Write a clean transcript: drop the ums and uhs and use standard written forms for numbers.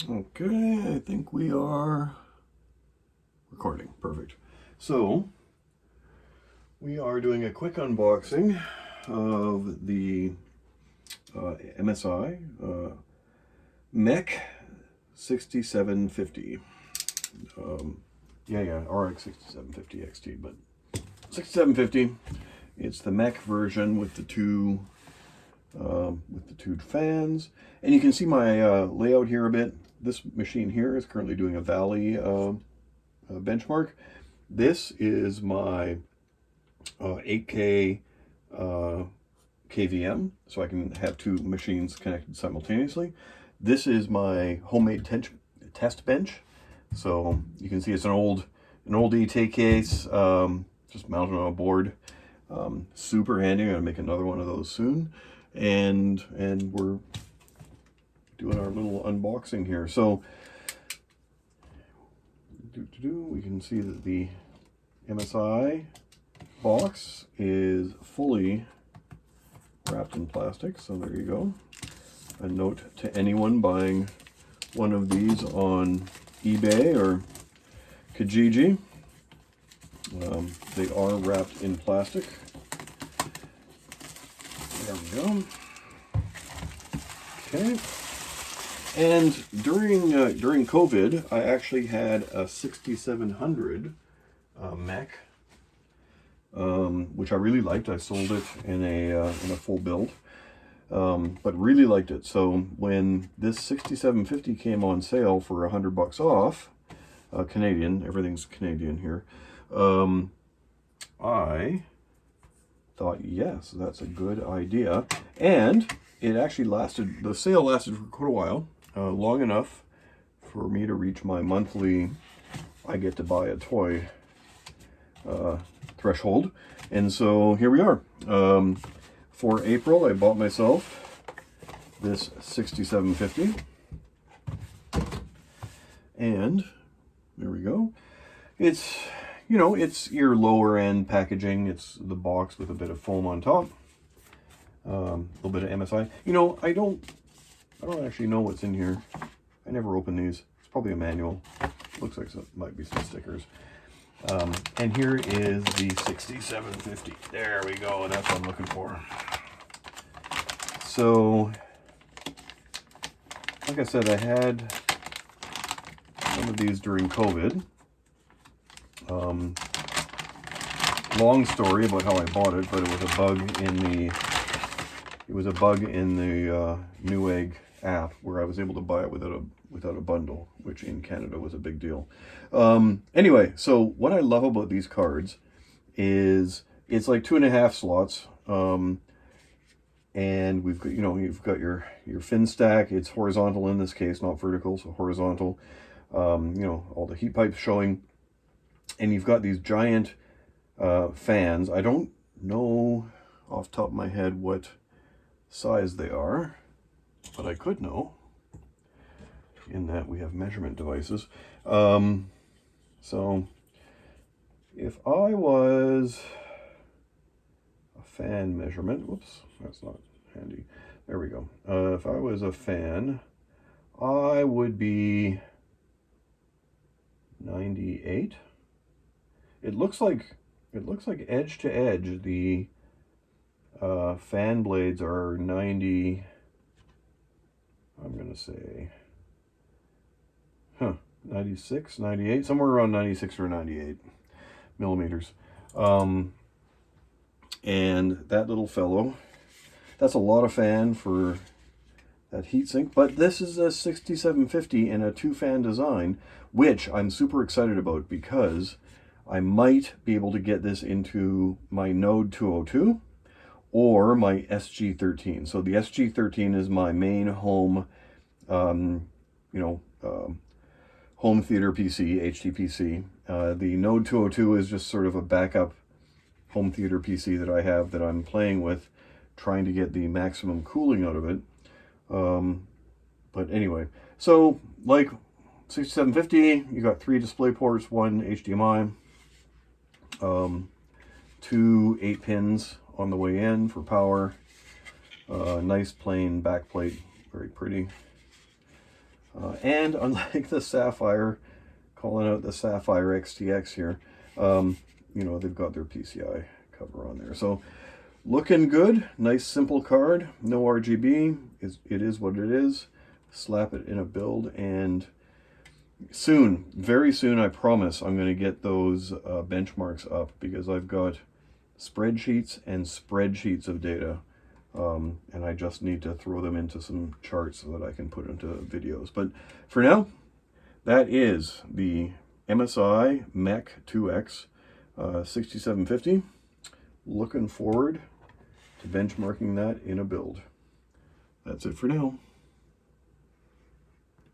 Okay, I think we are recording. Perfect. So, we are doing a quick unboxing of the MSI Mech 6750. RX 6750 XT, but 6750. It's the Mech version with the two fans, and you can see my layout here a bit. This machine here is currently doing a Valley benchmark. This is my 8K KVM, so I can have two machines connected simultaneously. This is my homemade test bench. So you can see it's an old ET case, just mounted on a board. Super handy. I'm gonna make another one of those soon, and we're doing our little unboxing here. So we can see that the MSI box is fully wrapped in plastic, so there you go. A note to anyone buying one of these on eBay or Kijiji. They are wrapped in plastic. There we go. Okay. And during COVID, I actually had a 6700 Mech, which I really liked. I sold it in a full build, but really liked it. So when this 6750 came on sale for $100 off, Canadian, everything's Canadian here, I thought, yes, that's a good idea. And it actually lasted, the sale lasted for quite a while, long enough for me to reach my monthly I get to buy a toy threshold. And so here we are. For April, I bought myself this 6750. And there we go. It's, you know, it's your lower end packaging. It's the box with a bit of foam on top. A little bit of MSI. You know, I don't actually know what's in here. I never open these. It's probably a manual. Looks like it might be some stickers. And here is the 6750. There we go. That's what I'm looking for. So, like I said, I had some of these during COVID. Long story about how I bought it, but it was a bug in the Newegg app where I was able to buy it without a bundle, which in Canada was a big deal. Anyway, so what I love about these cards is it's like 2.5 slots, and we've got, you know, you've got your fin stack. It's horizontal in this case, not vertical, so horizontal. You know, all the heat pipes showing, and you've got these giant fans. I don't know off the top of my head what size they are, but I could know, in that we have measurement devices. So if I was a fan measurement, whoops, that's not handy. There we go. If I was a fan, I would be 98. It looks like edge to edge, the fan blades are 90. I'm gonna say, 96, 98, somewhere around 96 or 98 millimeters. And that little fellow, that's a lot of fan for that heatsink, but this is a 6750 in a 2-fan design, which I'm super excited about because I might be able to get this into my Node 202 or my SG13. So the SG13 is my main home, home theater PC, HTPC. The Node 202 is just sort of a backup home theater PC that I have that I'm playing with, trying to get the maximum cooling out of it. But anyway, so like 6750, you got 3 display ports, 1 HDMI, 2 8-pins on the way in for power, nice plain backplate, very pretty. And unlike the Sapphire, calling out the Sapphire XTX here, you know, they've got their PCI cover on there. So looking good, nice simple card, no RGB, it is what it is. Slap it in a build, and soon, very soon, I promise, I'm going to get those benchmarks up, because I've got spreadsheets and spreadsheets of data, and I just need to throw them into some charts so that I can put into videos. But for now, that is the MSI Mech 2X 6750. Looking forward to benchmarking that in a build. That's it for now.